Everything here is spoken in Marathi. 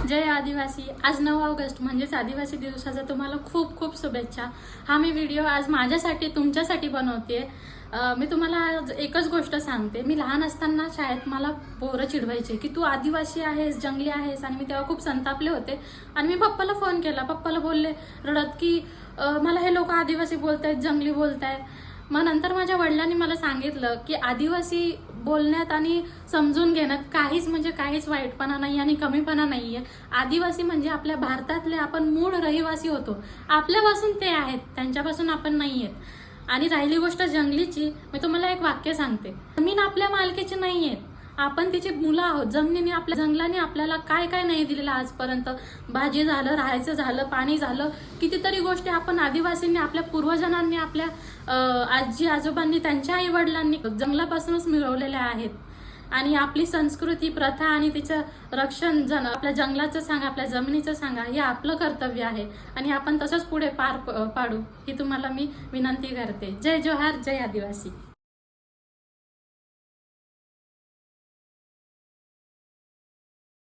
जय आदिवासी। आज 9 ऑगस्ट म्हणजेच आदिवासी दिवसाचा तुम्हाला खूप खूप शुभेच्छा। हा मी व्हिडिओ आज माझ्यासाठी तुमच्यासाठी बनवते। मी तुम्हाला आज एकच गोष्ट सांगते। मी लहान असताना शाळेत मला पोरं चिडवायचे की तू आदिवासी आहेस, जंगली आहेस, आणि मी तेव्हा खूप संतापले होते आणि मी पप्पाला फोन केला। पप्पाला बोलले रडत की मला हे लोक आदिवासी बोलतायत, जंगली बोलतायत। मग नंतर माझ्या वडिलांनी मला सांगितलं की आदिवासी बोलण्यात आणि समजून घेण्यात काहीच वाईटपणा नाही आणि कमीपणा नाहीये। आदिवासी म्हणजे आपल्या भारतातले आपण मूळ रहिवासी होतो, आपल्यापासून ते आहेत, त्यांच्यापासून आपण नाही आहेत। आणि राहिली गोष्ट जंगलीची, मी तुम्हाला एक वाक्य सांगते, जमीन आपल्या मालकीची नाहीये, आपण तिची मुलं आहोत। जंगलाने आपल्याला काय काय नाही दिलेलं आजपर्यंत, भाजी झालं, राहायचं झालं, पाणी झालं, कितीतरी गोष्टी आपण आदिवासींनी, आपल्या पूर्वजांनी, आपल्या आजी आजोबांनी, त्यांच्या आई वडिलांनी जंगलापासूनच मिळवलेल्या आहेत। आणि आपली संस्कृती, प्रथा आणि तिचं रक्षण आपल्या जंगलाचं सांगा, आपल्या जमिनीचं सांगा, हे आपलं कर्तव्य आहे आणि आपण तसंच पुढे पार पाडू ही तुम्हाला मी विनंती करते। जय जोहार, जय आदिवासी।